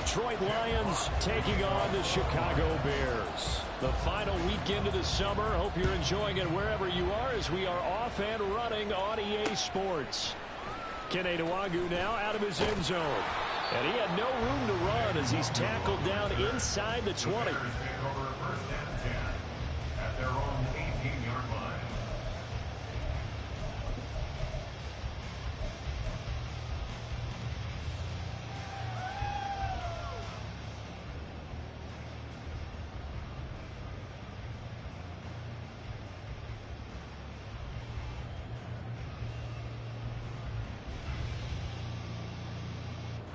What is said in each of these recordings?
Detroit Lions taking on the Chicago Bears. The final weekend of the summer. Hope you're enjoying it wherever you are as we are off and running on EA Sports. Kene Nwangu now out of his end zone. And he had no room to run as he's tackled down inside the 20.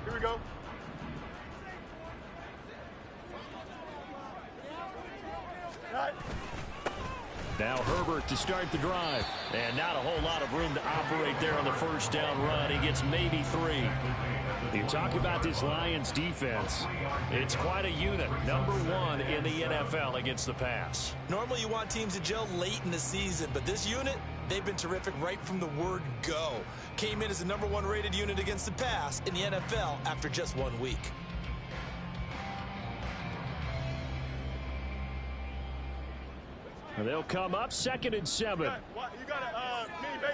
Here we go. Now Herbert to start the drive. And not a whole lot of room to operate there on the first down run. He gets maybe 3. You talk about this Lions defense. It's quite a unit. Number 1 in the NFL against the pass. Normally you want teams to gel late in the season, but this unit, they've been terrific right from the word go. Came in as the number 1 rated unit against the pass in the NFL after just 1 week. They'll come up 2nd and 7. You got a mini base.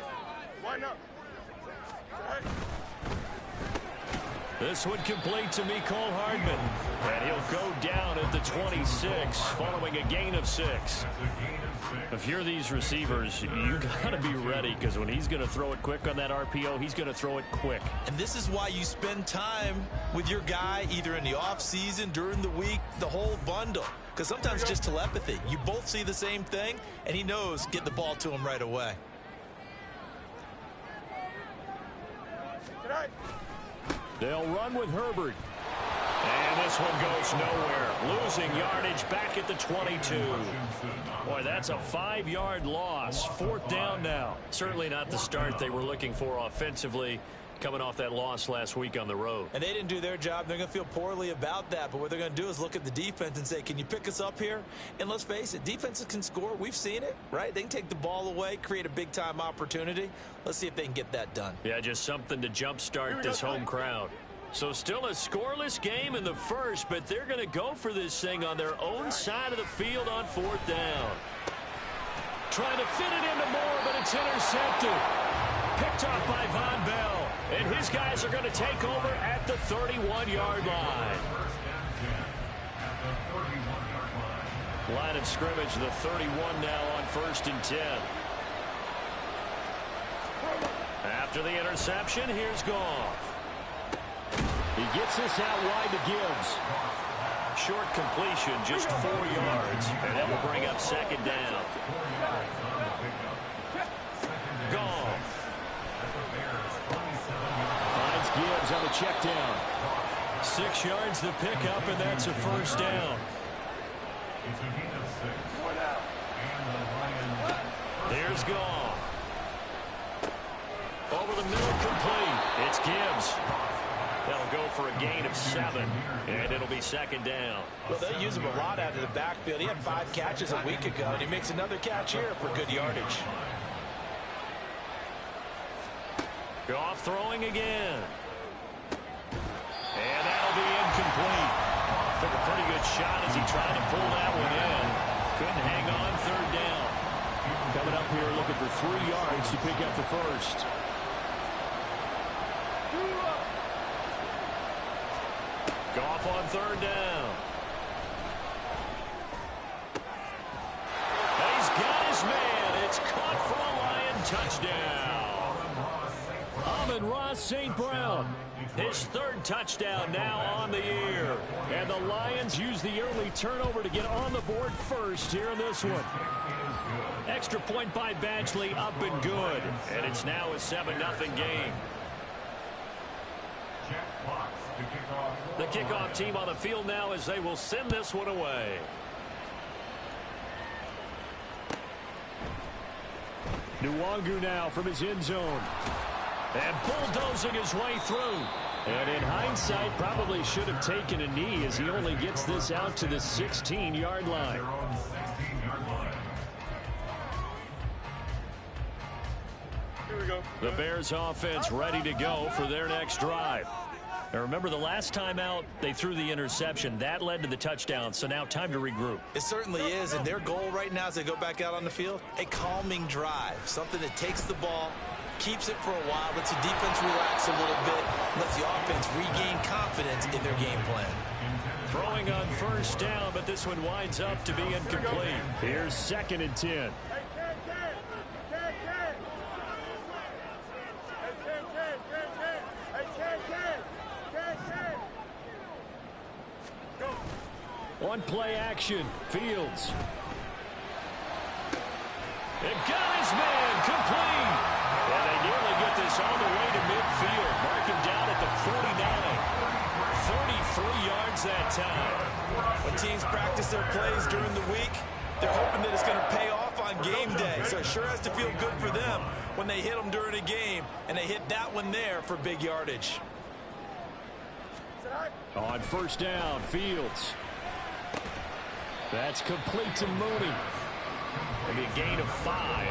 Why not? This one complete to Mecole Hardman. And he'll go down at the 26 following a gain of 6. If you're these receivers, you got to be ready because when he's going to throw it quick on that RPO, he's going to throw it quick. And this is why you spend time with your guy either in the offseason, during the week, the whole bundle. Because sometimes it's just telepathy. You both see the same thing, and he knows get the ball to him right away. They'll run with Herbert. And this one goes nowhere. Losing yardage back at the 22. Boy, that's a 5-yard loss. 4th down now. Certainly not the start they were looking for offensively, coming off that loss last week on the road. And they didn't do their job. They're going to feel poorly about that. But what they're going to do is look at the defense and say, can you pick us up here? And let's face it, defenses can score. We've seen it, right? They can take the ball away, create a big-time opportunity. Let's see if they can get that done. Yeah, just something to jumpstart this home crowd. So still a scoreless game in the first, but they're going to go for this thing on their own side of the field on 4th down. Trying to fit it into Moore, but it's intercepted. Picked off by Von Bell. And his guys are going to take over at the 31-yard line. Line of scrimmage, the 31 now on 1st and 10. After the interception, here's Goff. He gets this out wide to Gibbs. Short completion, just 4 yards. And that will bring up 2nd down. Goff. Finds Gibbs on the check down. 6 yards the pickup, and that's a 1st down. Here's Goff. Over the middle, complete. It's Gibbs. That'll go for a gain of 7, and it'll be 2nd down. Well, they use him a lot out of the backfield. He had 5 catches a week ago, and he makes another catch here for good yardage. Goff throwing again. And that'll be incomplete. Took a pretty good shot as he tried to pull that one in. Couldn't hang on, 3rd down. Coming up here looking for 3 yards to pick up the first. Goff on 3rd down. He's got his man. It's caught for a Lion touchdown. Amon-Ra St. Brown. His 3rd touchdown now on the year. And the Lions use the early turnover to get on the board first here in this one. Extra point by Badgley, up and good. And it's now a 7-0 game. The kickoff team on the field now as they will send this one away. Nwangu now from his end zone. And bulldozing his way through. And in hindsight, probably should have taken a knee as he only gets this out to the 16-yard line. Here we go. The Bears offense ready to go for their next drive. Now remember, the last time out, they threw the interception. That led to the touchdown, so now time to regroup. It certainly is, and their goal right now as they go back out on the field, a calming drive, something that takes the ball, keeps it for a while, lets the defense relax a little bit, lets the offense regain confidence in their game plan. Throwing on first down, but this one winds up to be incomplete. Here's 2nd and 10. On play action, Fields. It got his man complete. And they nearly get this all the way to midfield. Mark him down at the 49. 33 yards that time. When teams practice their plays during the week, they're hoping that it's going to pay off on game day. So it sure has to feel good for them when they hit them during a game, and they hit that one there for big yardage. On first down, Fields. That's complete to Mooney. It'll be a gain of 5,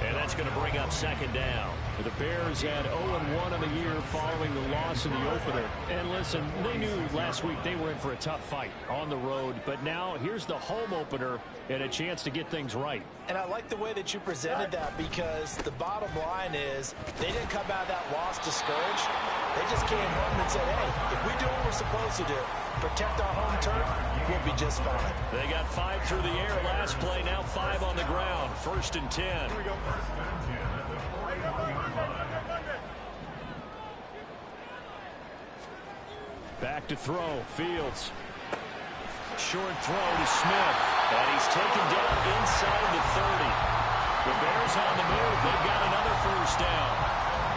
and that's going to bring up 2nd down. The Bears had 0-1 on the year following the loss in the opener. And listen, they knew last week they were in for a tough fight on the road. But now here's the home opener and a chance to get things right. And I like the way that you presented that, because the bottom line is they didn't come out of that loss discouraged. They just came home and said, hey, if we do what we're supposed to do, protect our home turf, we'll be just fine. They got 5 through the air last play, now 5 on the ground. 1st and 10. Here we go. Back to throw, Fields. Short throw to Smith, and he's taken down inside the 30. The Bears on the move. They've got another first down.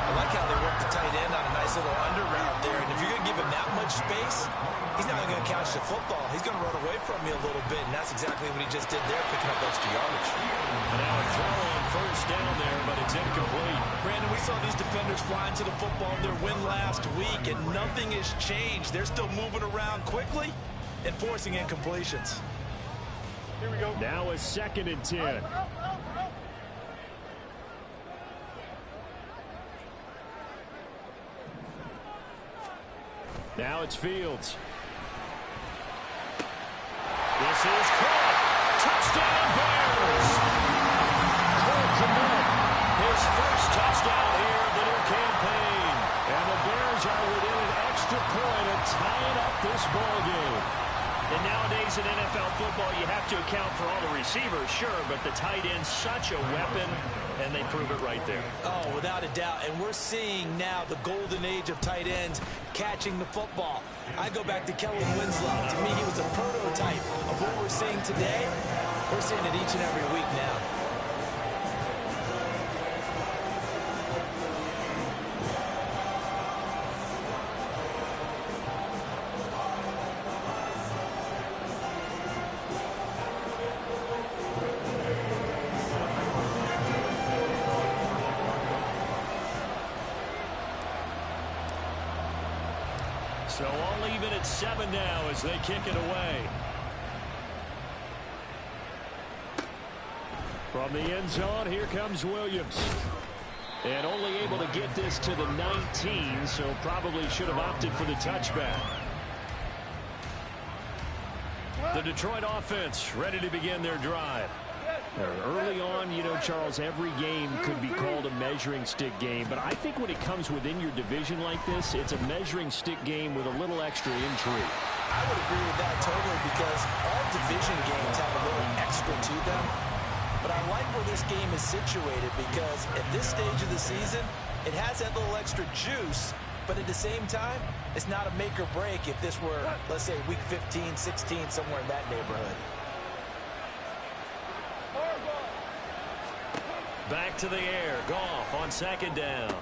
I like how they work the tight end on a nice little under route there. And if you're going to give him that much space, he's not going to catch the football. He's going to run away from you a little bit, and that's exactly what he just did there, picking up extra yardage. And now a throw on first down there, but it's incomplete. Brandon, we saw these defenders flying to the football in their win last week, and nothing has changed. They're still moving around quickly and forcing incompletions. Here we go. Now a 2nd and 10. Now it's Fields. This is caught. Touchdown Bears. Cole Kmet, his first touchdown here of the new campaign. And the Bears are within an extra point of tying up this ball game. And nowadays in NFL football, you have to account for all the receivers, sure, but the tight end's such a weapon, and they prove it right there. Oh, without a doubt. And we're seeing now the golden age of tight ends catching the football. I go back to Kellen Winslow. To me, he was a prototype of what we're seeing today. We're seeing it each and every week now. So all even at 7 now as they kick it away. From the end zone, here comes Williams. And only able to get this to the 19, so probably should have opted for the touchback. The Detroit offense ready to begin their drive. Early on, you know, Charles, every game could be called a measuring stick game. But I think when it comes within your division like this, it's a measuring stick game with a little extra intrigue. I would agree with that totally, because all division games have a little extra to them. But I like where this game is situated, because at this stage of the season, it has that little extra juice. But at the same time, it's not a make or break if this were, let's say, week 15, 16, somewhere in that neighborhood. Back to the air. Goff on 2nd down.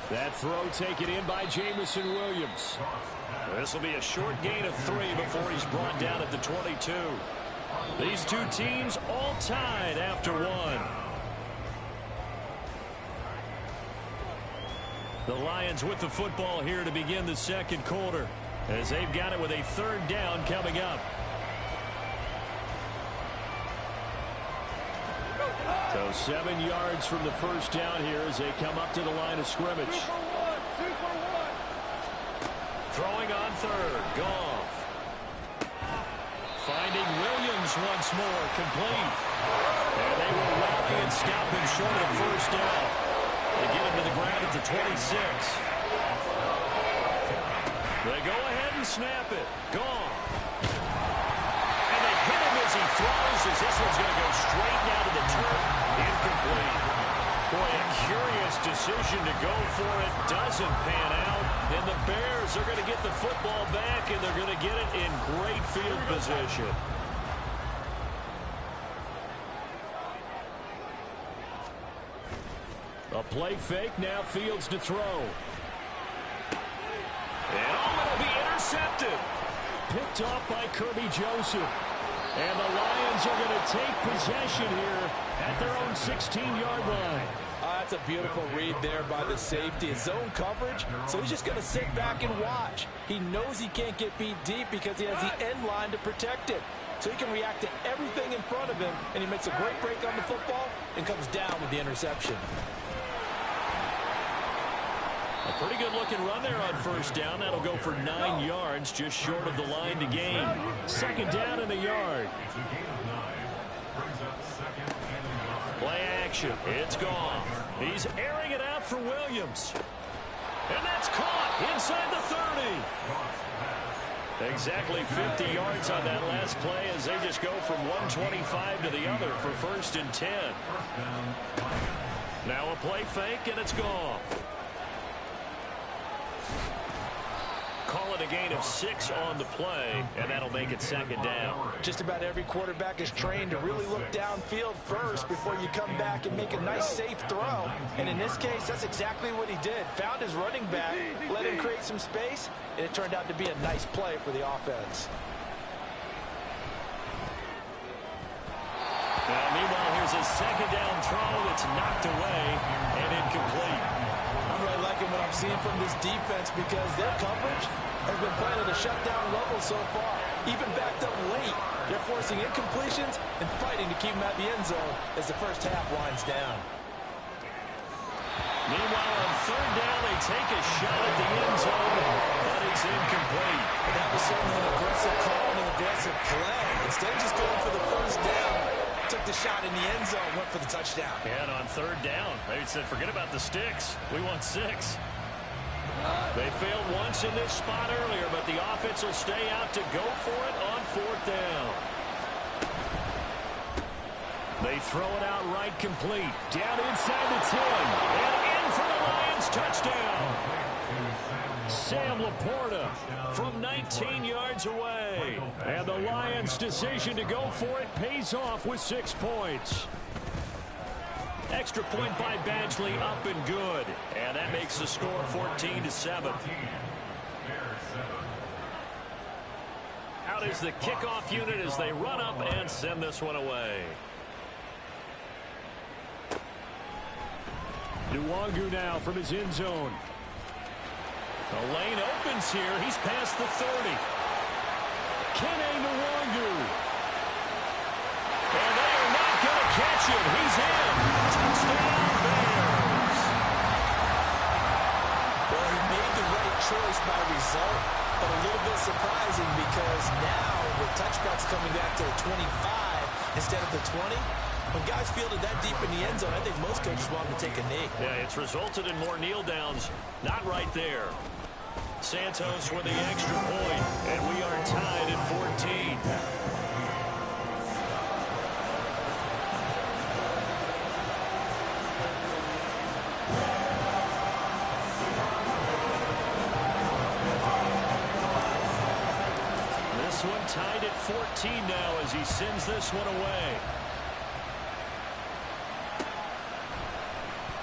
That throw taken in by Jamison Williams. This will be a short gain of 3 before he's brought down at the 22. These two teams all tied after 1. The Lions with the football here to begin the 2nd quarter, as they've got it with a 3rd down coming up. So 7 yards from the first down here as they come up to the line of scrimmage. Two for one. Throw Goff. Finding Williams once more, complete. And they will rally and stop him short of the first down. They get him to the ground at the 26. They go ahead and snap it. Goff. And they hit him as he throws, as this one's going to go straight down to the turf. Incomplete. Boy, a curious decision to go for it. Doesn't pan out. And the Bears are going to get the football back, and they're going to get it in great field position. A play fake, now Fields to throw. And it'll be intercepted. Picked off by Kirby Joseph. And the Lions are going to take possession here at their own 16-yard line. That's a beautiful read there by the safety. His zone coverage, so he's just going to sit back and watch. He knows he can't get beat deep because he has the end line to protect it. So he can react to everything in front of him, and he makes a great break on the football and comes down with the interception. A pretty good-looking run there on first down. That'll go for 9 yards, just short of the line to gain. Second down and a yard. Play action. It's gone. He's airing it out for Williams. And that's caught inside the 30. Exactly 50 yards on that last play as they just go from 125 to the other for first and 10. Now a play fake, and it's gone. Call it a gain of 6 on the play, and that'll make it second down. Just about every quarterback is trained to really look downfield first before you come back and make a nice, safe throw. And in this case, that's exactly what he did. Found his running back, let him create some space, and it turned out to be a nice play for the offense. Now, meanwhile, here's a second down throw that's knocked away and incomplete. I'm really liking what I'm seeing from this defense because their coverage has been playing at a shutdown level so far. Even backed up late, they're forcing incompletions and fighting to keep them at the end zone as the first half winds down. Meanwhile, on third down, they take a shot at the end zone, but it's incomplete. That was certainly an aggressive call and an aggressive play. Instead of just going for the first down, took the shot in the end zone, went for the touchdown. And on third down, they said, forget about the sticks. We want 6. They failed once in this spot earlier, but the offense will stay out to go for it on fourth down. They throw it out right, complete. Down inside the 10. And in for the Lions, touchdown. Sam Laporta from 19 yards away. And the Lions' decision to go for it pays off with 6 points. Extra point by Badgley, up and good. And that makes the score 14-7. Out is the kickoff unit as they run up and send this one away. Nwangu now from his end zone. The lane opens here. He's past the 30. Kene Nwangu. And they are not going to catch him. He's in. Touchdown, Bears. Well, he made the right choice by result, but a little bit surprising because now the touchback's coming back to the 25 instead of the 20. When guys fielded that deep in the end zone, I think most coaches want them to take a knee. Yeah, it's resulted in more kneel downs. Not right there. Santos with the extra point, and we are tied at 14. This one tied at 14 now as he sends this one away.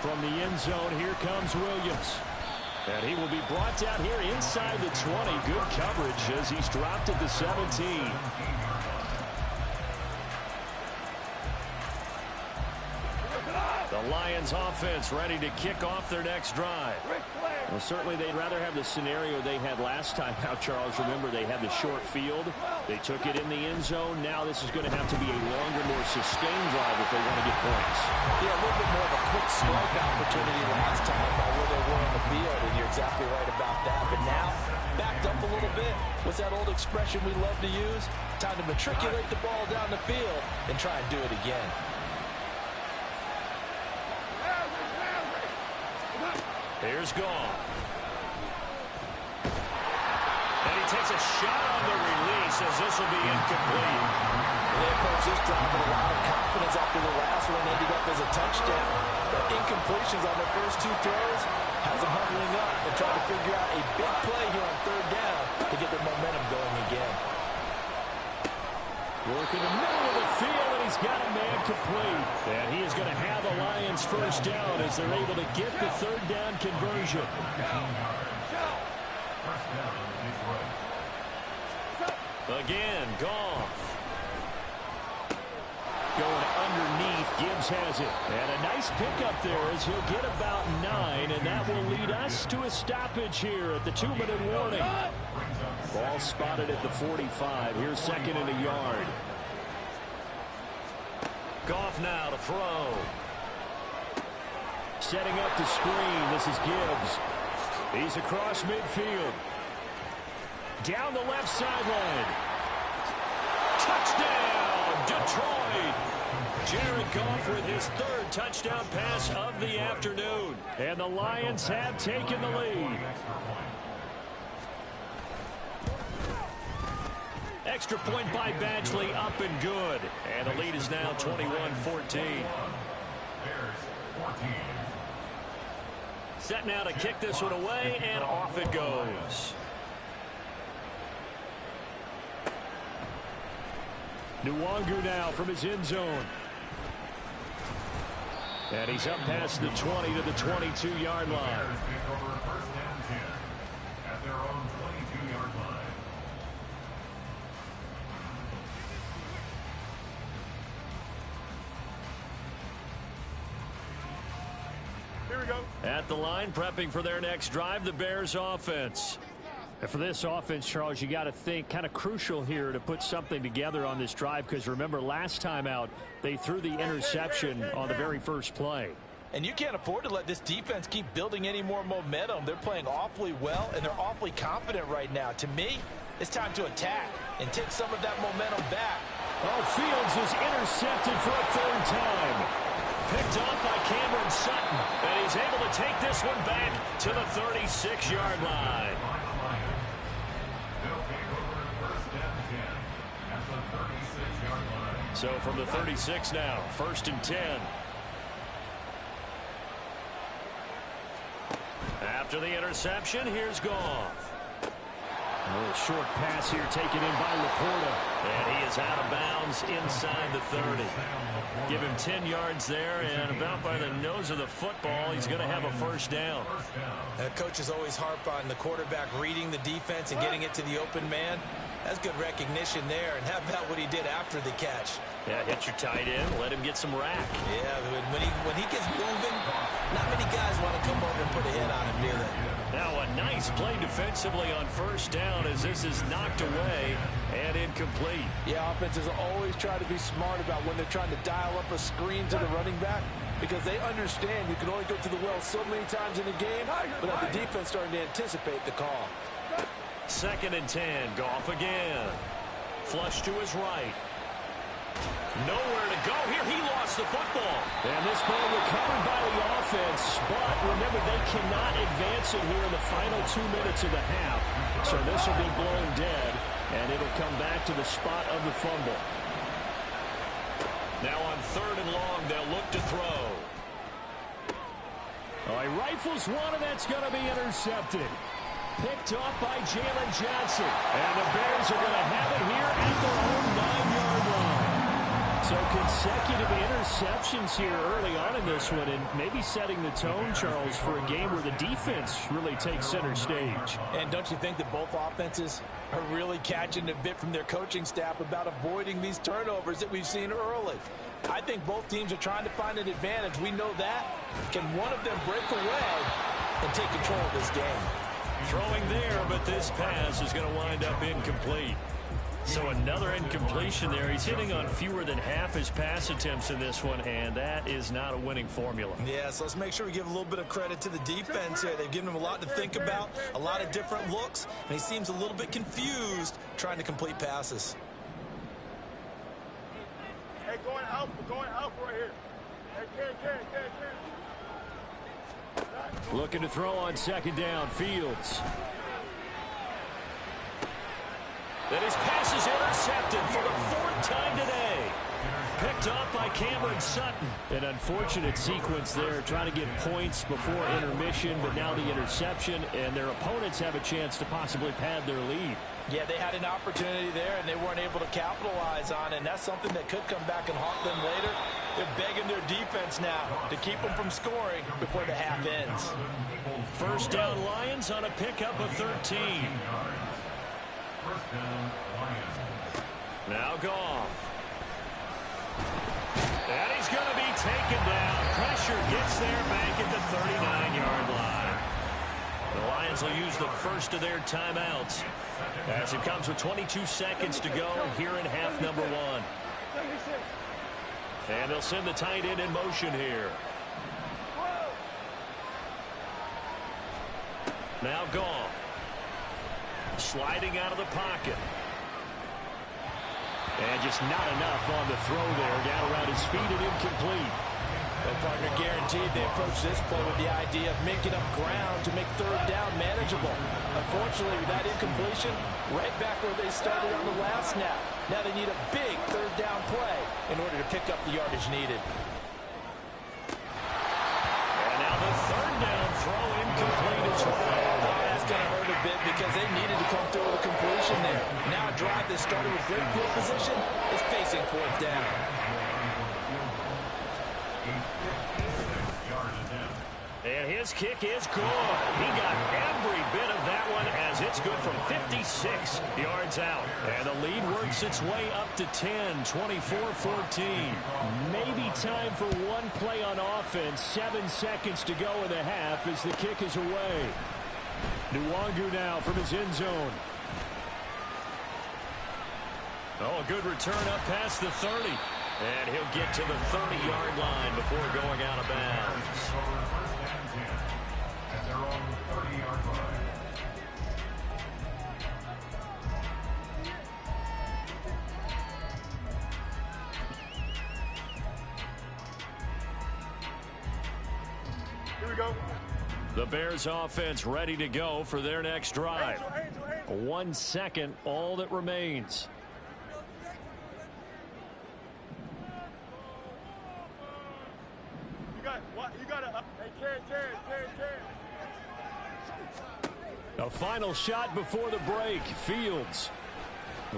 From the end zone, here comes Williams. And he will be brought down here inside the 20. Good coverage as he's dropped at the 17. The Lions offense ready to kick off their next drive. Well, certainly they'd rather have the scenario they had last time out, Charles. Remember, they had the short field. They took it in the end zone. Now this is going to have to be a longer, more sustained drive if they want to get points. Yeah, a little bit more of a quick strike opportunity last time by where they were on the field, and you're exactly right about that. But now backed up a little bit. What's that old expression we love to use? Time to matriculate the ball down the field and try and do it again. Here's Goff. And he takes a shot on the release as this will be incomplete. They approach this drive with a lot of confidence after the last one ended up as a touchdown. The incompletions on their first two throws has them huddling up and trying to figure out a big play here on third down to get their momentum going again. Working the middle of the field, and he's got a man complete. And he is going to have the Lions first down as they're able to get the third down conversion. Again, Goff. Going underneath, Gibbs has it. And a nice pickup there as he'll get about 9, and that will lead us to a stoppage here at the 2-minute warning. Ball spotted at the 45. Here's second and a yard. Goff now to throw. Setting up the screen. This is Gibbs. He's across midfield. Down the left sideline. Touchdown, Detroit. Jared Goff with his third touchdown pass of the afternoon. And the Lions have taken the lead. Extra point by Badgley, up and good. And the lead is now 21-14. Set now to kick this one away, and off it goes. Nwangu now from his end zone. And he's up past the 20 to the 22-yard line. Here we go. At the line, prepping for their next drive, the Bears offense. And for this offense, Charles, you got to think kind of crucial here to put something together on this drive, because remember last time out they threw the interception on the very first play. And you can't afford to let this defense keep building any more momentum. They're playing awfully well, and they're awfully confident right now. To me, it's time to attack and take some of that momentum back. Oh, Fields is intercepted for a third time. Picked up by Cameron Sutton, and he's able to take this one back to the 36-yard line. So from the 36 now, 1st and 10. After the interception, here's Goff. A little short pass here taken in by Laporta. And he is out of bounds inside the 30. Give him 10 yards there, and about by the nose of the football, he's going to have a first down. Coaches always harp on the quarterback reading the defense and getting it to the open man. That's good recognition there. And how about what he did after the catch? Yeah, hit your tight end, let him get some rack. Yeah, when he gets moving, not many guys want to come over and put a hit on him, do they? Now a nice play defensively on first down as this is knocked away and incomplete. Yeah, offenses always try to be smart about when they're trying to dial up a screen to the running back, because they understand you can only go to the well so many times in a game without the defense starting to anticipate the call. 2nd and 10, Goff again. Flush to his right. Nowhere to go here. He lost the football. And this ball recovered by the offense. But remember, they cannot advance it here in the final 2 minutes of the half. So this will be blown dead, and it'll come back to the spot of the fumble. Now on 3rd and long, they'll look to throw. Oh, he rifles one, and that's going to be intercepted. Picked off by Jalen Johnson. And the Bears are going to have it here at their own 9-yard line. So consecutive interceptions here early on in this one, and maybe setting the tone, Charles, for a game where the defense really takes center stage. And don't you think that both offenses are really catching a bit from their coaching staff about avoiding these turnovers that we've seen early? I think both teams are trying to find an advantage. We know that. Can one of them break away and take control of this game? Throwing there, but this pass is going to wind up incomplete. So another incompletion there. He's hitting on fewer than half his pass attempts in this one, and that is not a winning formula. Yeah, so let's make sure we give a little bit of credit to the defense here. They've given him a lot to think about, a lot of different looks, and he seems a little bit confused trying to complete passes. Hey, going out right here. Hey, Ken. Looking to throw on second down. Fields. Then his pass is intercepted for the 4th time today. Picked off by Cameron Sutton. An unfortunate sequence there, trying to get points before intermission, but now the interception, and their opponents have a chance to possibly pad their lead. Yeah, they had an opportunity there, and they weren't able to capitalize on it, and that's something that could come back and haunt them later. They're begging their defense now to keep them from scoring before the half ends. First down Lions on a pickup of 13. Now Goff. And he's going to be taken down. Pressure gets there back at the 39-yard line. The Lions will use the first of their timeouts as it comes with 22 seconds to go here in half number 1. And they'll send the tight end in motion here. Now Goff. Sliding out of the pocket. And just not enough on the throw there. Down around his feet and incomplete. Well, partner, guaranteed they approach this play with the idea of making up ground to make third down manageable. Unfortunately, with that incompletion, right back where they started on the last snap. Now they need a big third down play in order to pick up the yardage needed. And now the third down throw incomplete as well. That's going to hurt a bit because they needed to come through with a completion there. Now a drive that started with great field position is facing 4th down. And his kick is good. He got every bit of that one as it's good from 56 yards out. And the lead works its way up to 10, 24-14. Maybe time for one play on offense. 7 seconds to go in the half as the kick is away. Nwangu now from his end zone. Oh, a good return up past the 30. And he'll get to the 30-yard line before going out of bounds. Here we go. The Bears offense ready to go for their next drive. 1 second, all that remains. You got it. Hey, Ken. A final shot before the break. Fields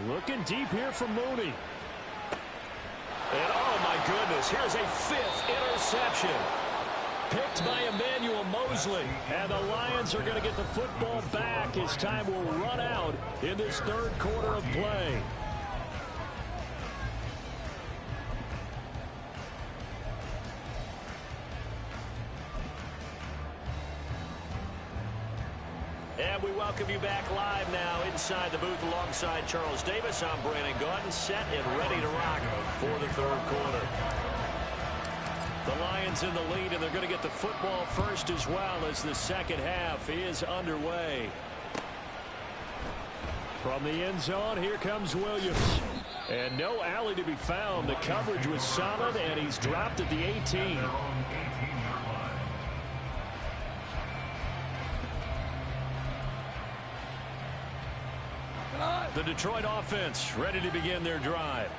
looking deep here from Mooney. And oh my goodness, here's a 5th interception. Picked by Emmanuel Mosley. And the Lions are going to get the football back as time will run out in this 3rd quarter of play. And we welcome you back live now inside the booth alongside Charles Davis. I'm Brandon Gaudin, set and ready to rock for the 3rd quarter. The Lions in the lead, and they're going to get the football first as well as the second half is underway. From the end zone, here comes Williams. And no alley to be found. The coverage was solid, and he's dropped at the 18. The Detroit offense ready to begin their drive.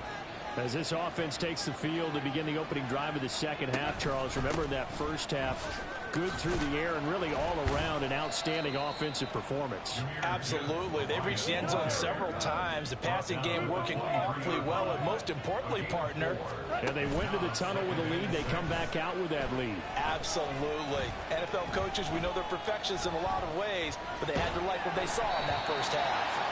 As this offense takes the field to begin the opening drive of the second half, Charles, remember that first half, good through the air and really all around an outstanding offensive performance. Absolutely. They've reached the end zone several times. The passing game working awfully well, and most importantly, partner. And they went to the tunnel with a lead. They come back out with that lead. Absolutely. NFL coaches, we know they're perfectionists in a lot of ways, but they had to like what they saw in that first half.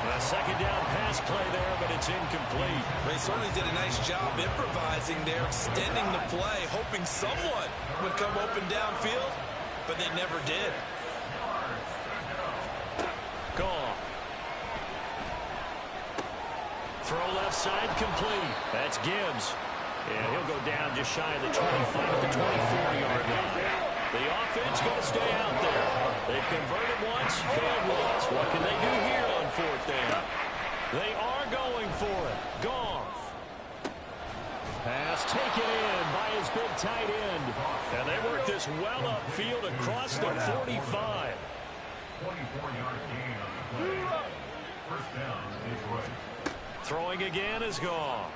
A second down pass play there, but it's incomplete. They certainly did a nice job improvising there, extending the play, hoping someone would come open downfield, but they never did. Goff. Throw left side complete. That's Gibbs. And he'll go down just shy of the 25 at the 24-yard line. The offense going to stay out there. They've converted once, failed once. What can they do here on fourth down? They are going for it. Goff. Pass taken in by his big tight end. And they work this well upfield across the 45. 24-yard gain on the play. First down, Detroit. Throwing again is Goff.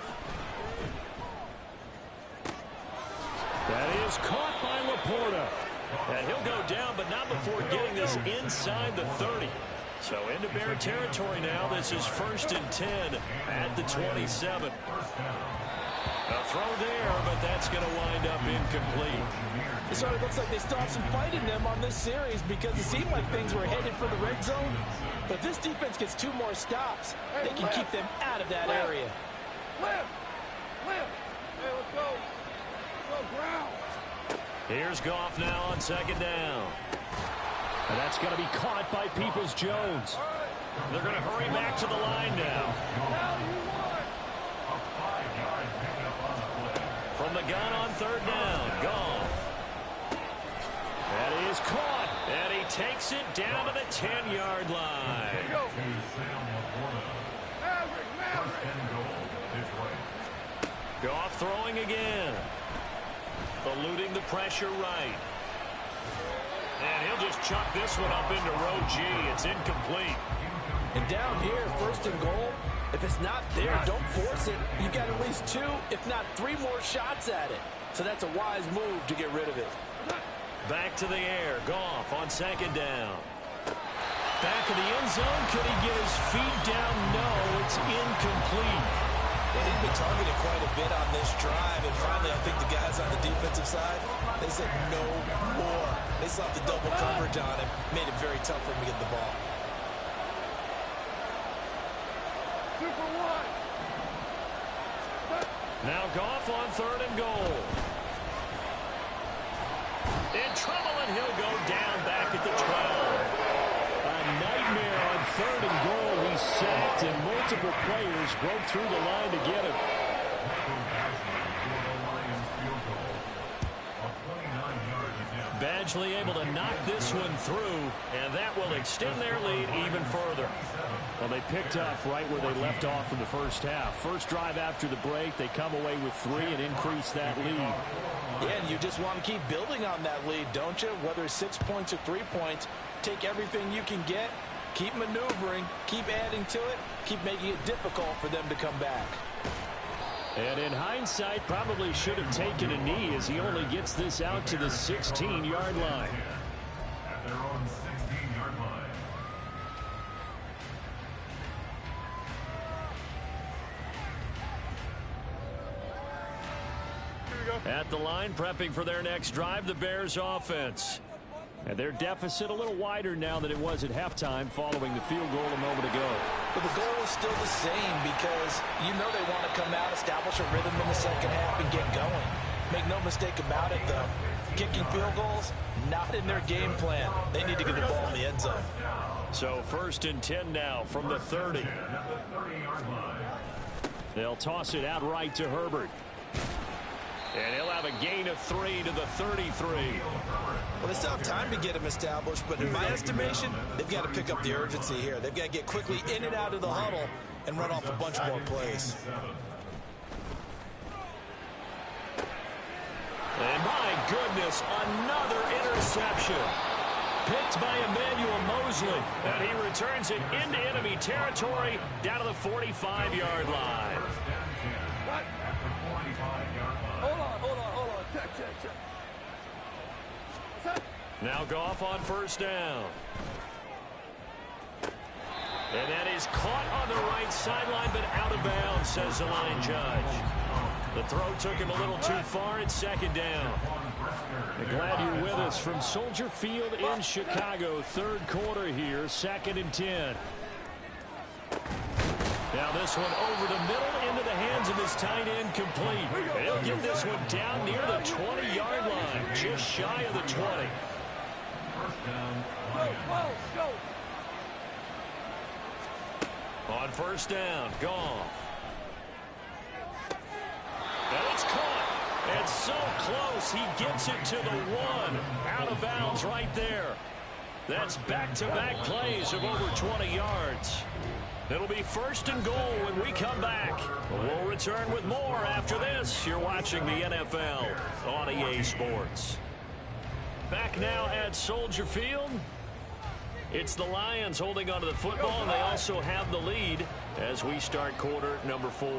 That is caught by Laporta. And he'll go down, but not before getting this inside the 30. So into Bear territory now. This is 1st and 10 at the 27. A throw there, but that's going to wind up incomplete. It sort of looks like they still have some fight in them on this series because it seemed like things were headed for the red zone. But if this defense gets 2 more stops, they can keep them out of that area. Hey, let's go. Ground. Here's Goff now on 2nd down. And that's going to be caught by Peoples-Jones. They're going to hurry back to the line now. From the gun on 3rd down, Goff. That is caught, and he takes it down to the 10-yard line. Goff throwing again. Eluding the pressure right. And he'll just chuck this one up into row G. It's incomplete. And down here, 1st and goal, if it's not there, don't force it. You've got at least 2, if not 3 more shots at it. So that's a wise move to get rid of it. Back to the air. Goff on 2nd down. Back of the end zone. Could he get his feet down? No, it's incomplete. Well, he's been targeted quite a bit on this drive, and finally I think the guys on the defensive side, they said no more. They slapped the double coverage on him, made it very tough for him to get the ball. Now Goff on 3rd and goal. In trouble, and he'll go down back at the 12. A nightmare on 3rd and goal. He's sacked, and multiple players broke through the line to get him. Badgley able to knock this one through, and that will extend their lead even further. Well, they picked up right where they left off in the first half. First drive after the break, they come away with 3 and increase that lead. Yeah, and you just want to keep building on that lead, don't you? Whether it's 6 points or 3 points, take everything you can get, keep maneuvering, keep adding to it, keep making it difficult for them to come back. And in hindsight, probably should have taken a knee as he only gets this out to the 16-yard line. At their own 16-yard line. At the line, prepping for their next drive, the Bears offense. And their deficit a little wider now than it was at halftime following the field goal a moment ago. But the goal is still the same because you know they want to come out, establish a rhythm in the second half, and get going. Make no mistake about it, though. Kicking field goals, not in their game plan. They need to get the ball in the end zone. So 1st and 10 now from the 30. They'll toss it out right to Herbert. And he'll have a gain of 3 to the 33. Well, they still have time to get him established, but in my estimation, they've got to pick up the urgency here. They've got to get quickly in and out of the huddle and run off a bunch more plays. And my goodness, another interception. Picked by Emmanuel Mosley. And he returns it into enemy territory down to the 45-yard line. Hold on. Check. Now Goff on 1st down. And that is caught on the right sideline, but out of bounds, says the line judge. The throw took him a little too far. It's 2nd down. And glad you're with us from Soldier Field in Chicago. 3rd quarter here, 2nd and 10. Now this one over the middle into the hands of his tight end complete. And he'll get this one down near the 20-yard line, just shy of the 20. Go. On 1st down, Goff. So close. He gets it to the 1. Out of bounds right there. That's back-to-back plays of over 20 yards. It'll be 1st and goal when we come back. We'll return with more after this. You're watching the NFL on EA Sports. Back now at Soldier Field. It's the Lions holding onto the football, and they also have the lead as we start quarter number 4.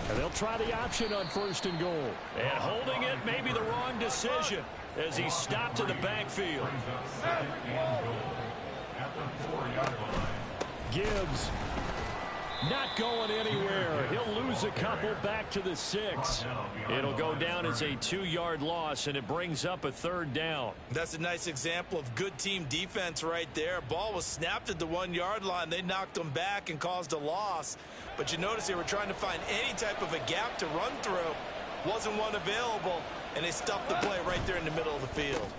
And they'll try the option on 1st and goal. And holding it may be the wrong decision as he stopped in the backfield. Gibbs not going anywhere. He'll lose a couple back to the 6. It'll go down as a 2-yard loss, and it brings up a 3rd down. That's a nice example of good team defense right there. Ball was snapped at the 1-yard line. They knocked them back and caused a loss. But you notice they were trying to find any type of a gap to run through. Wasn't one available, and they stuffed the play right there in the middle of the field.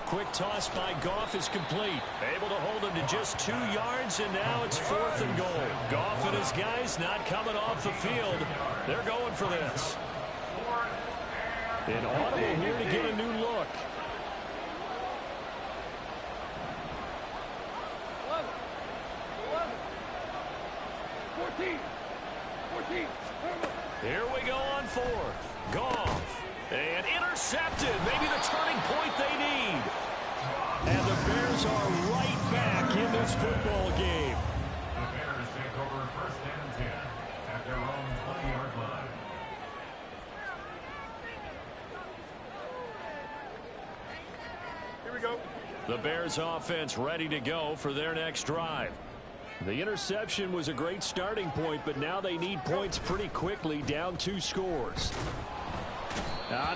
Quick toss by Goff is complete. Able to hold him to just 2 yards, and now it's 4th and goal. Goff and his guys not coming off the field. They're going for this. An audible here to get a new look. Here we go on 4th. Goff. And intercepted. Maybe the turning point they need. And the Bears are right back in this football game. The Bears take over 1st and 10 at their own 20-yard line. Here we go. The Bears offense ready to go for their next drive. The interception was a great starting point, but now they need points pretty quickly, down 2 scores.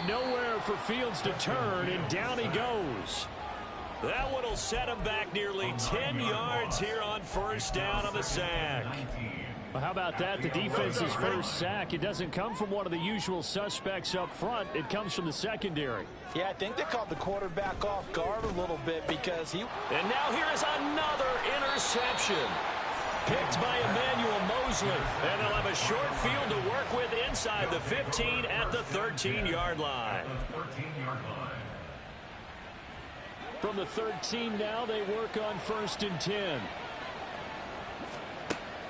Nowhere for Fields to turn, and down he goes. That one will set him back nearly 10 yards here on 1st down on the sack. Well, how about that? The defense's first sack. It doesn't come from one of the usual suspects up front. It comes from the secondary. Yeah, I think they caught the quarterback off guard a little bit because he... And now here is another interception. Picked by Emmanuel Mosley. And they'll have a short field to work with inside the 15 at the 13-yard line. From the 13 now, they work on 1st and 10.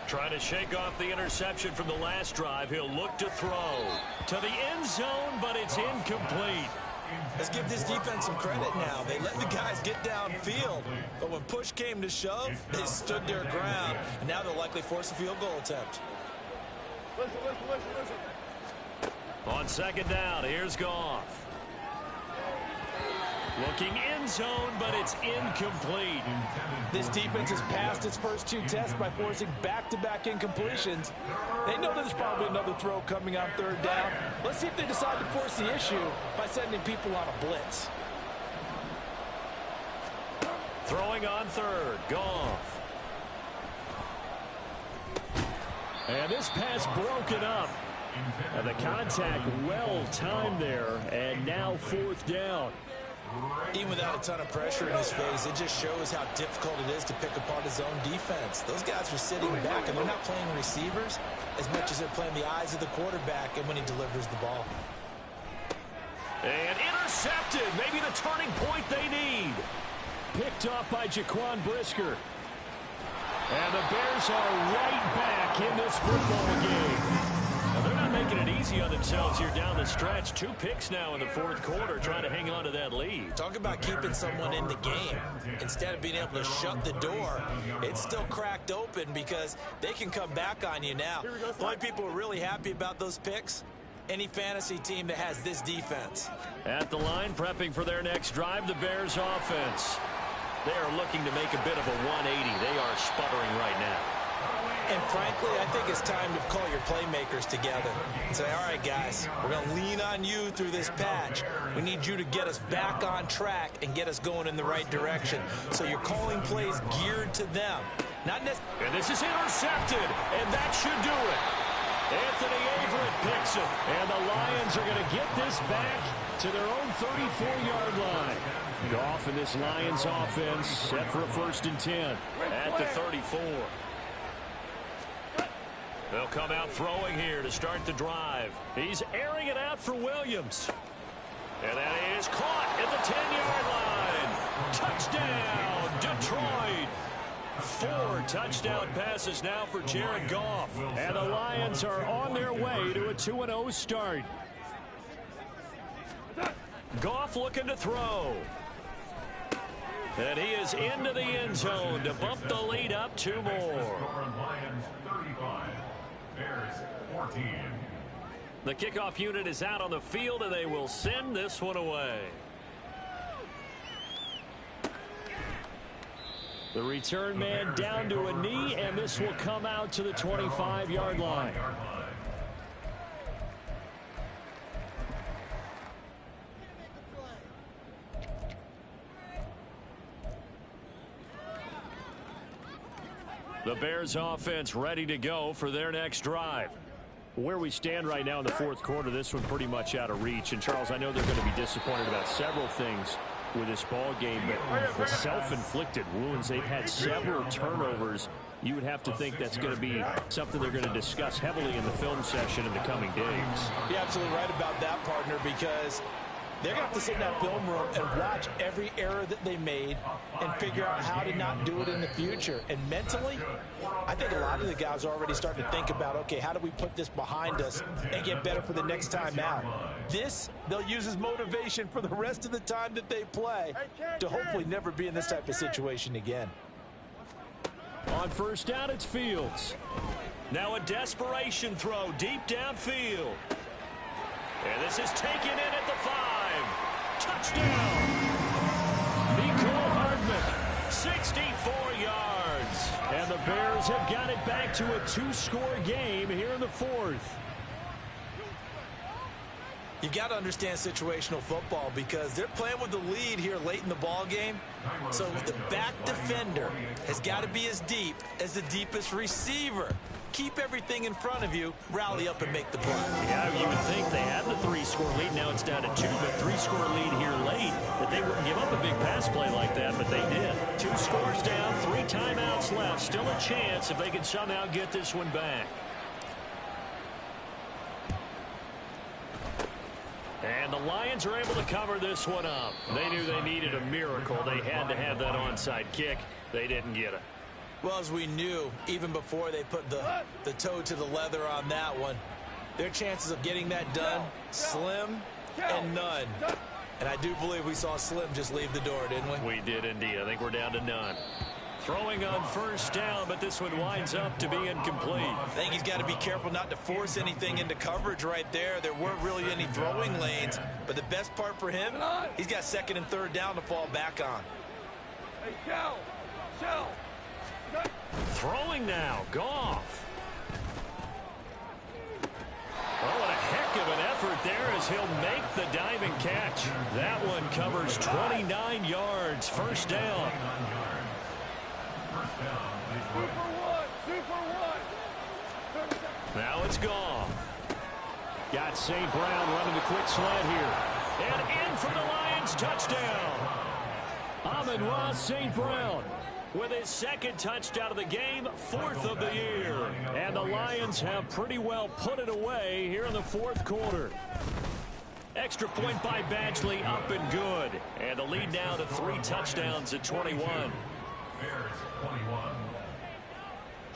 Trying to shake off the interception from the last drive. He'll look to throw to the end zone, but it's incomplete. Let's give this defense some credit now. They let the guys get downfield, but when push came to shove, they stood their ground, and now they'll likely force a field goal attempt. Listen. On 2nd down, here's Goff. Looking end zone, but it's incomplete. This defense has passed its first 2 tests by forcing back-to-back incompletions. They know there's probably another throw coming on 3rd down. Let's see if they decide to force the issue by sending people on a blitz. Throwing on 3rd, Goff. And this pass broken up. And the contact well timed there, and now 4th down. Even without a ton of pressure in his face, it just shows how difficult it is to pick apart his own defense. Those guys are sitting back, and they're not playing receivers as much as they're playing the eyes of the quarterback and when he delivers the ball. And intercepted. Maybe the turning point they need. Picked off by Jaquan Brisker. And the Bears are right back in this football game. Now, they're not making it easy on themselves here down the stretch. 2 picks now in the 4th quarter, trying to hang on to that lead. Talk about keeping someone in the game. Instead of being able to shut the door, it's still cracked open because they can come back on you now. The only people who are really happy about those picks, any fantasy team that has this defense. At the line, prepping for their next drive, the Bears offense. They are looking to make a bit of a 180. They are sputtering right now. And frankly, I think it's time to call your playmakers together and say, all right, guys, we're going to lean on you through this patch. We need you to get us back on track and get us going in the right direction. So you're calling plays geared to them. Not necessarily. And this is intercepted, and that should do it. Anthony Averett picks it, and the Lions are going to get this back to their own 34-yard line. Goff in this Lions offense set for a 1st and 10 at the 34. They'll come out throwing here to start the drive. He's airing it out for Williams. And that is caught at the 10-yard line. Touchdown, Detroit. 4 touchdown passes now for Jared Goff. And the Lions are on their way to a 2-0 start. Goff looking to throw. And he is into the end zone to bump the lead up 2 more. Lions 35, Bears 14. The kickoff unit is out on the field, and they will send this one away. The return man down to a knee, and this will come out to the 25-yard line. The Bears offense ready to go for their next drive. Where we stand right now in the fourth quarter, this one pretty much out of reach. And, Charles, I know they're going to be disappointed about several things with this ball game, but the self-inflicted wounds, they've had several turnovers. You would have to think that's going to be something they're going to discuss heavily in the film session in the coming days. You're absolutely right about that, partner, because they're going to have to sit in that film room and watch every error that they made and figure out how to not do it in the future. And mentally, I think a lot of the guys are already starting to think about, okay, how do we put this behind us and get better for the next time out? This, they'll use as motivation for the rest of the time that they play to hopefully never be in this type of situation again. On first down, it's Fields. Now a desperation throw deep downfield. And this is taken in at the 5. Touchdown! Mecole Hardman. 64 yards. And the Bears have got it back to a 2-score game here in the fourth. You got to understand situational football because they're playing with the lead here late in the ball game. So the back defender has got to be as deep as the deepest receiver. Keep everything in front of you, rally up and make the play. Yeah, you would think they had the 3-score lead. Now it's down to 2, but 3-score lead here late, that they wouldn't give up a big pass play like that, but they did. 2 scores down, 3 timeouts left. Still a chance if they can somehow get this one back. And the Lions are able to cover this one up. They knew they needed a miracle. They had to have that onside kick. They didn't get it. Well, as we knew, even before they put the toe to the leather on that one, their chances of getting that done, slim and none. And I do believe we saw Slim just leave the door, didn't we? We did indeed. I think we're down to none. Throwing on first down, but this one winds up to be incomplete. I think he's got to be careful not to force anything into coverage right there. There weren't really any throwing lanes, but the best part for him, he's got 2nd and 3rd down to fall back on. Hey, Shell. Throwing now, Goff. Oh, what a heck of an effort there as he'll make the diving catch. That one covers 29 yards, first down. Now it's Goff. Got St. Brown running the quick slant here. And in for the Lions, touchdown. Amon-Ra St. Brown with his 2nd touchdown of the game, 4th of the year. And the Lions have pretty well put it away here in the fourth quarter. Extra point by Badgley, up and good. And the lead now to 3 touchdowns at 21. Bears 21.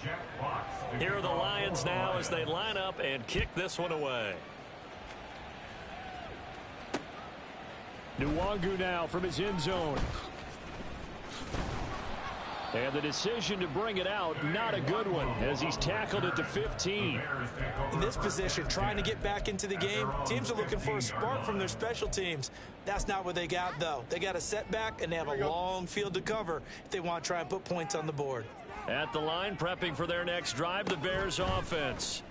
Jack Fox. Here are the Lions now as they line up and kick this one away. Nwangu now from his end zone. And the decision to bring it out, not a good one, as he's tackled at the 15. In this position, trying to get back into the game, teams are looking for a spark from their special teams. That's not what they got, though. They got a setback, and they have a long field to cover if they want to try and put points on the board. At the line, prepping for their next drive, the Bears offense.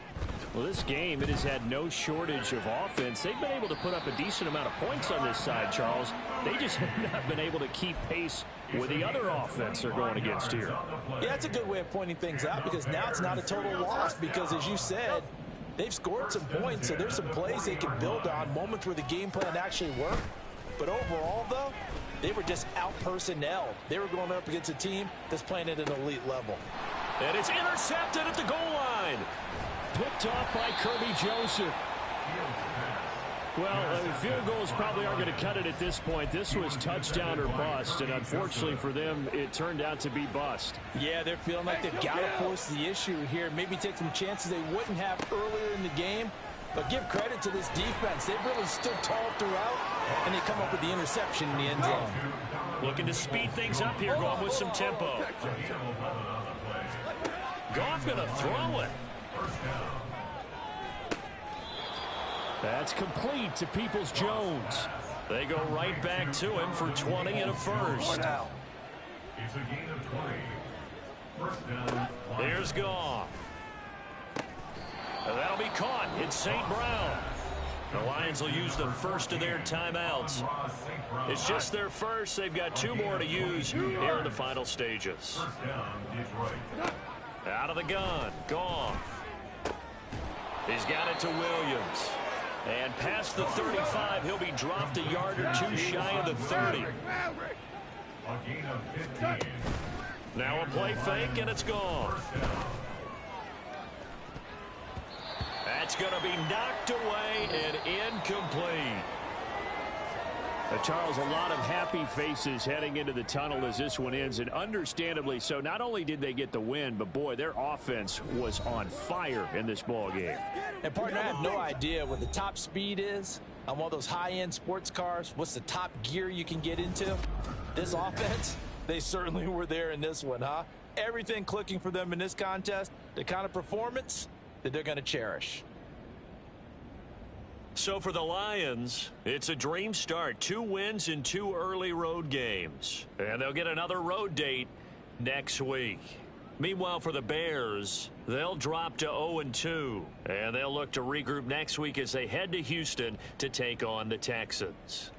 Well, this game, it has had no shortage of offense. They've been able to put up a decent amount of points on this side, Charles. They just have not been able to keep pace with the other offense they're going against here. Yeah, that's a good way of pointing things out because now it's not a total loss because, as you said, they've scored some points, so there's some plays they can build on, moments where the game plan actually worked. But overall, though, they were just out-personnel. They were going up against a team that's playing at an elite level. And it's intercepted at the goal line. Picked off by Kirby Joseph. Well, field goals probably aren't going to cut it at this point. This was touchdown or bust, and unfortunately for them, it turned out to be bust. Yeah, they're feeling like they've got to force the issue here. Maybe take some chances they wouldn't have earlier in the game. But give credit to this defense. They've really stood tall throughout, and they come up with the interception in the end zone. Looking to speed things up here, going with some tempo. Goff going to throw it. That's complete to Peoples-Jones. They go right back to him for 20 and a first. It's a gain of 20. First down. There's Goff. That'll be caught. It's St. Brown. The Lions will use the first of their timeouts. It's just their first. They've got 2 more to use here in the final stages. First down, Detroit. Out of the gun. Goff. He's got it to Williams. And past the 35, he'll be dropped a yard or 2 shy of the 30. A gain of 15. Now a play fake, and it's gone. That's going to be knocked away and incomplete. Charles, a lot of happy faces heading into the tunnel as this one ends, and understandably so. Not only did they get the win, but boy, their offense was on fire in this ball game. And partner, I have no idea what the top speed is on one of those high-end sports cars. What's the top gear you can get into? This offense, they certainly were there in this one, huh? Everything clicking for them in this contest, the kind of performance that they're going to cherish. So for the Lions, it's a dream start. 2 wins in 2 early road games. And they'll get another road date next week. Meanwhile, for the Bears, they'll drop to 0-2. And they'll look to regroup next week as they head to Houston to take on the Texans.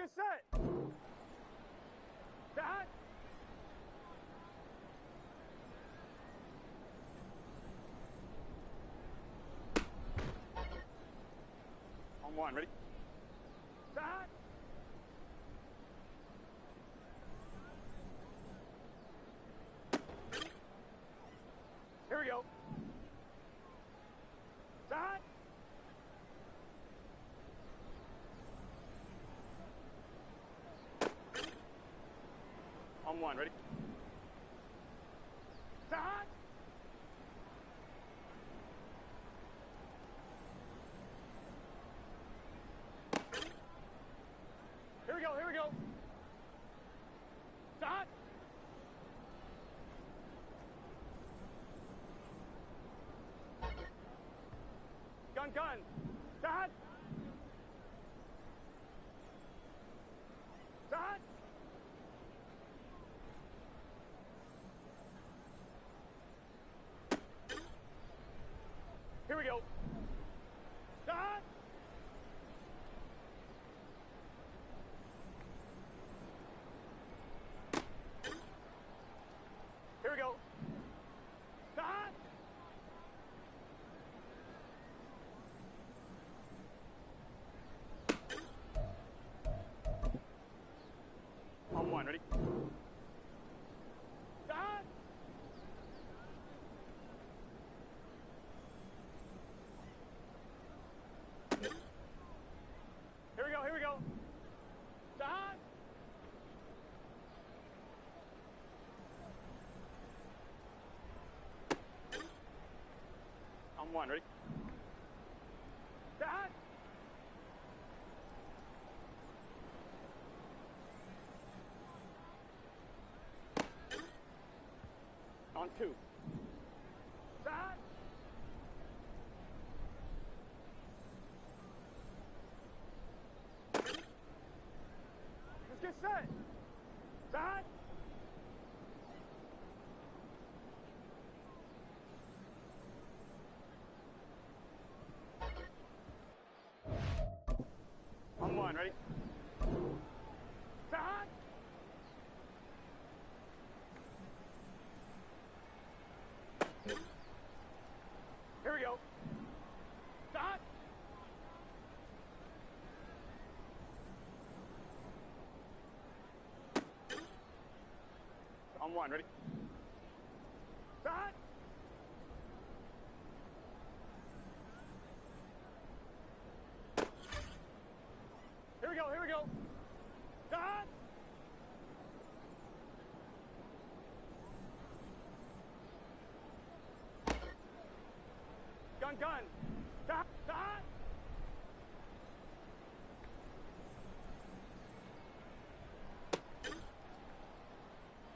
get set. Dad. On one, ready? Dad. Here we go. Dad. On one, ready? Dad. Here we go, here we go. Dad. Gun, gun. Dad. Dad. Here we go. Dad. Here we go. Dad. On one, ready? Dad. Here we go, here we go. Dad. On one, ready? Dad. On two. Dad. Let's get set. Dad. On one, ready? Dad. Here we go. Dad. On one, ready? Dad. Here we go, here we go. Dad. Gun, gun. Dad. Dad.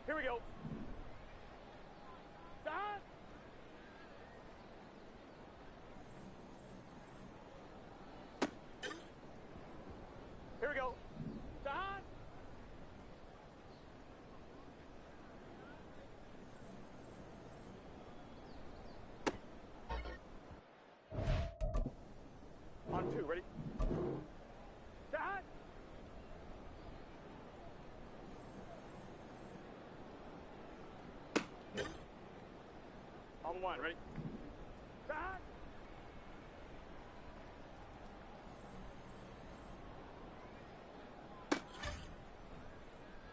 Here we go. Dad. Here we go. Dad. On two, ready? Dad. On one, ready? Dad.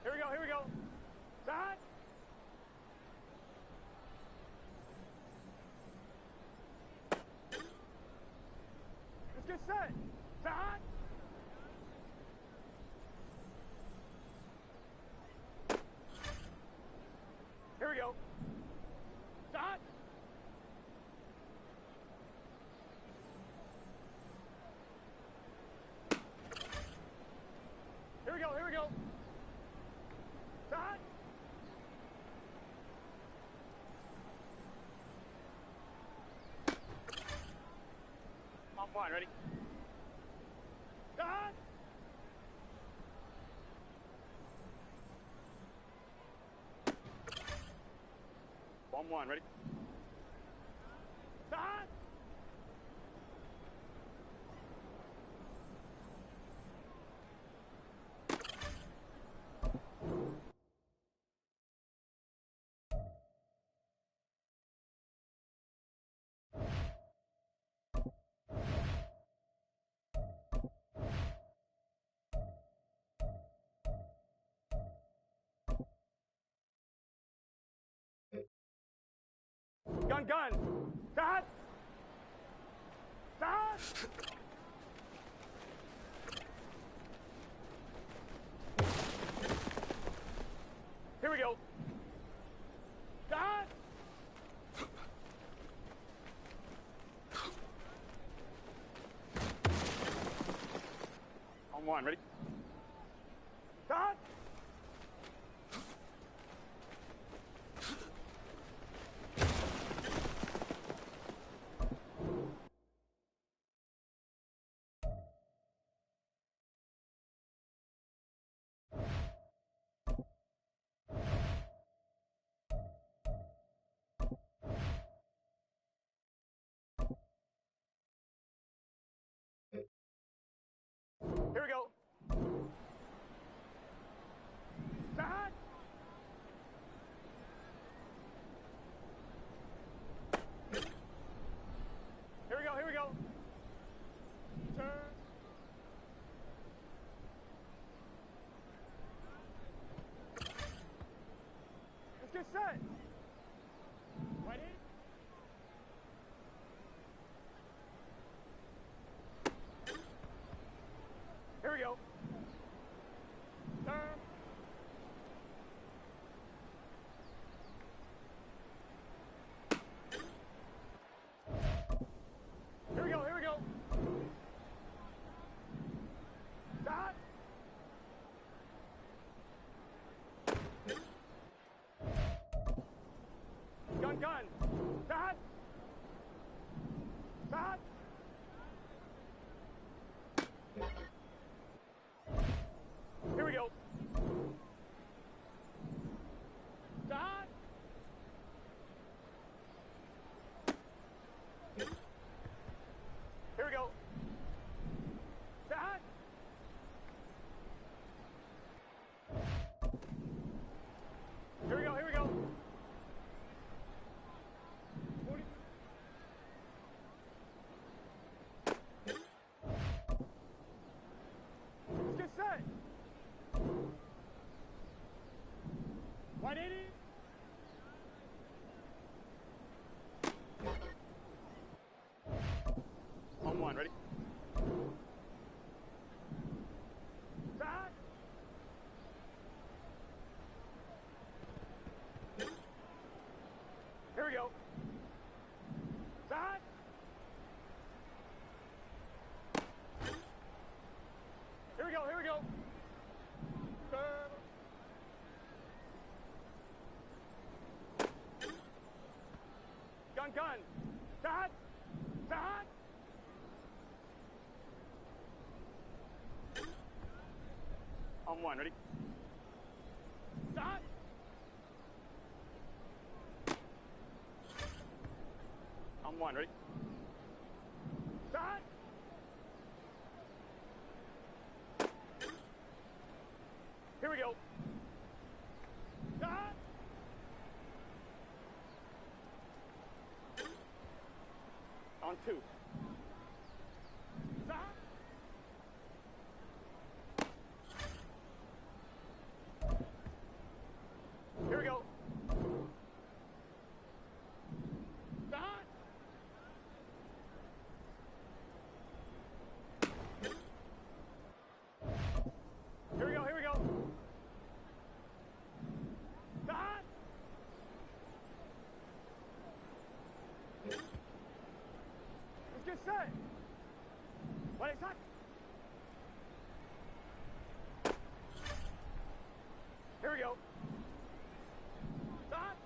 Here we go, here we go. Dad. Let's get set. Dad. Here we go. Dad. Here we go, here we go. Dad. On one, ready? Dad. On one, ready? Dad. gun. Stop. Stop. Here we go. Stop. On one, ready? Stop. Here we go. Start. Here we go, here we go. Turn. Let's get set. Right in. Here we go. Turn. Here we go, here we go. Stop. Gun, gun. Stop. Stop. Here we go. Stop. Here we go. Stop. Here we go, here we go. 40. Let's get set. 180. On one, ready? Start. Here we go. Start. Here we go, here we go. Turn. Gun, gun. Start. Start. On one, ready? Start. On one, ready? Start. Here we go. Start. On two. Start. Here we go. Start. Here we go, here we go. Start. Let's get set. What is that? Here we go. Stop.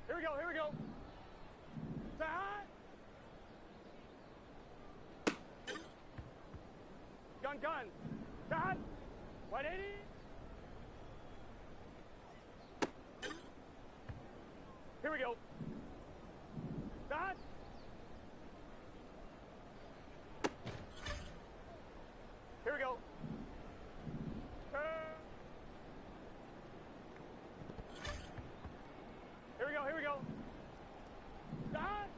Here we go, here we go. Start. Gun, gun. Start. 180. Here we go. Start. Here we go. Turn. Here we go, here we go. Start.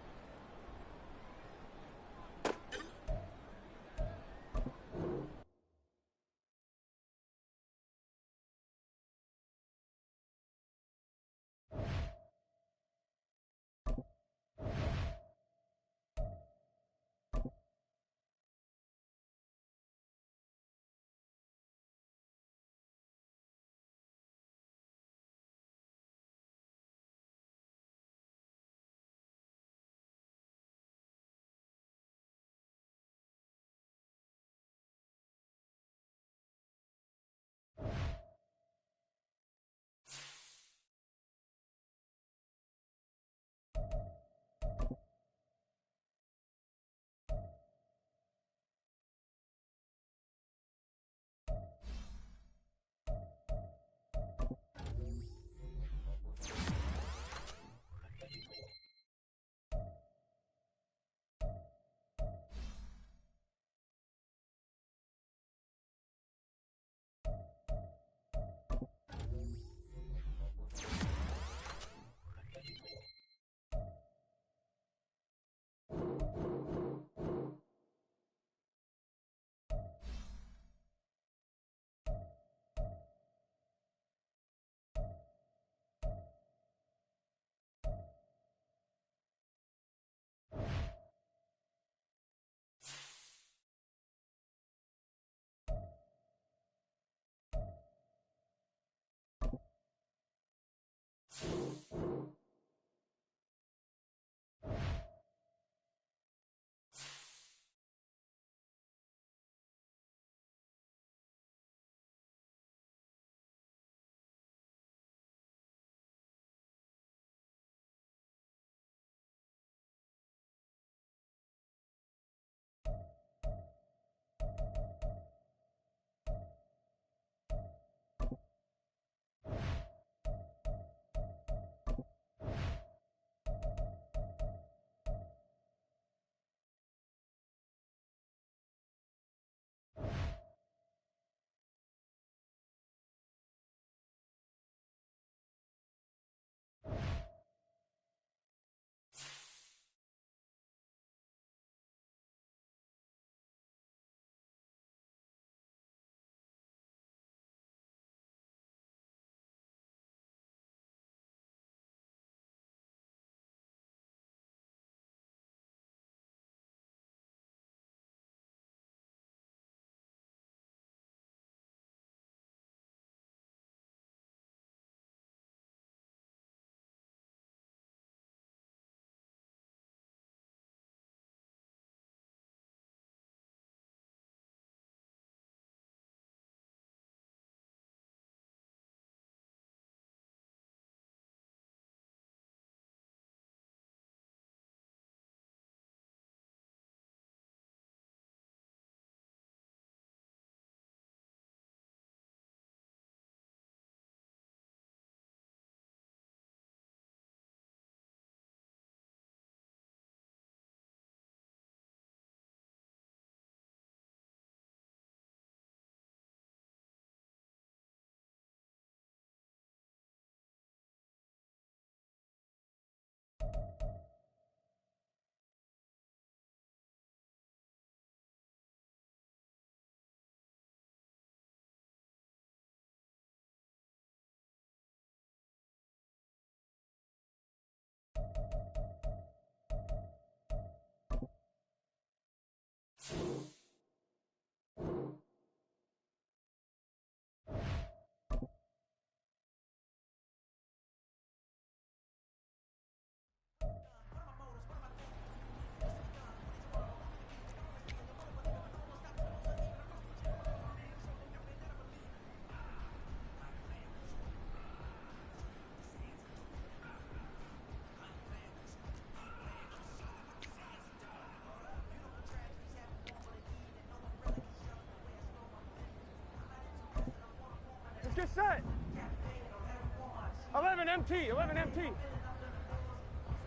11 MT, 11 MT.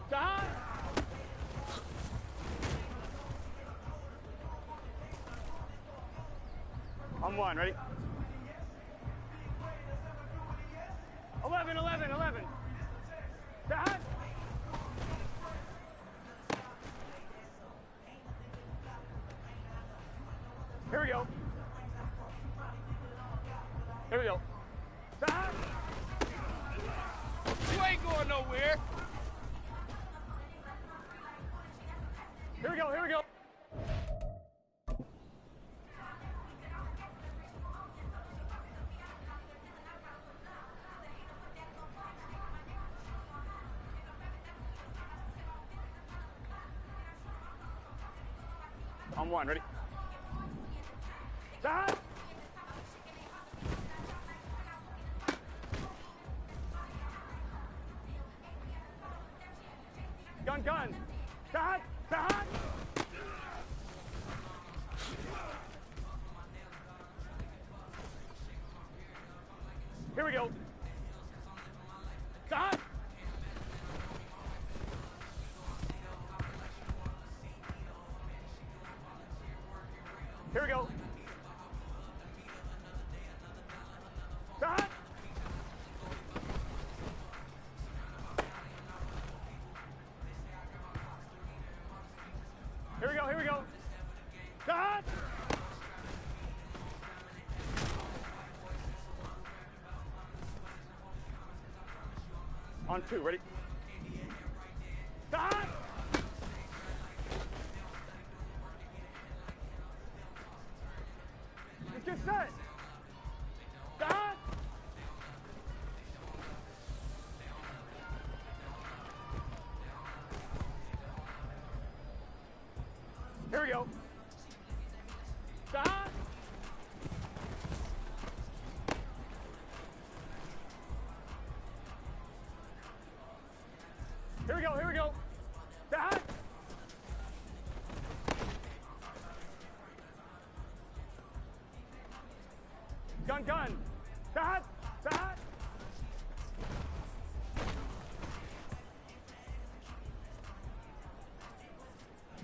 Stop. On one, ready? 11, 11, 11. Stop. Here we go. Here we go. Stop. You ain't going nowhere. Here we go, here we go. On one, ready? Stop! Gun, gun! Stop! Stop! Here we go. Stop! Here we go. Stop! Here we go, here we go. Stop! On two, ready? Stop! Let's get set. Stop! Here we go. Stop! Here we go, here we go. Stop! Gun, gun. Stop! Stop!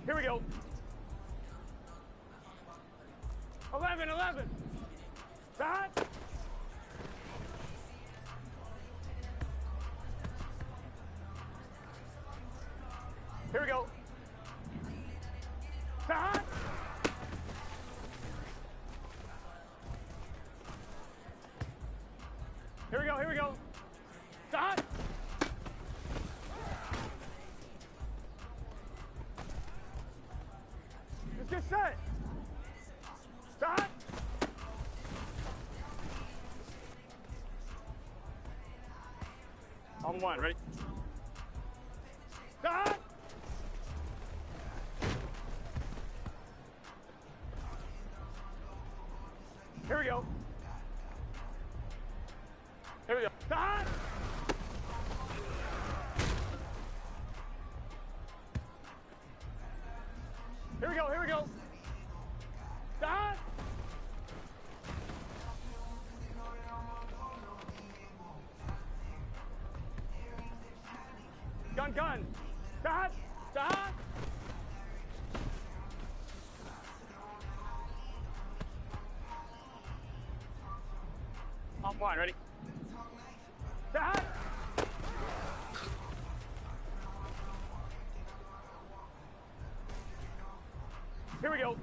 Here we go. 11, 11. Stop! Here we go. Stop! Here we go, here we go. Stop! Let's get set. Stop! On one, ready? Stop! Here we go. Here we go. Stop! Here we go, here we go. Stop! Gun, gun. Stop! Stop! On one, ready? Stop! Here we go.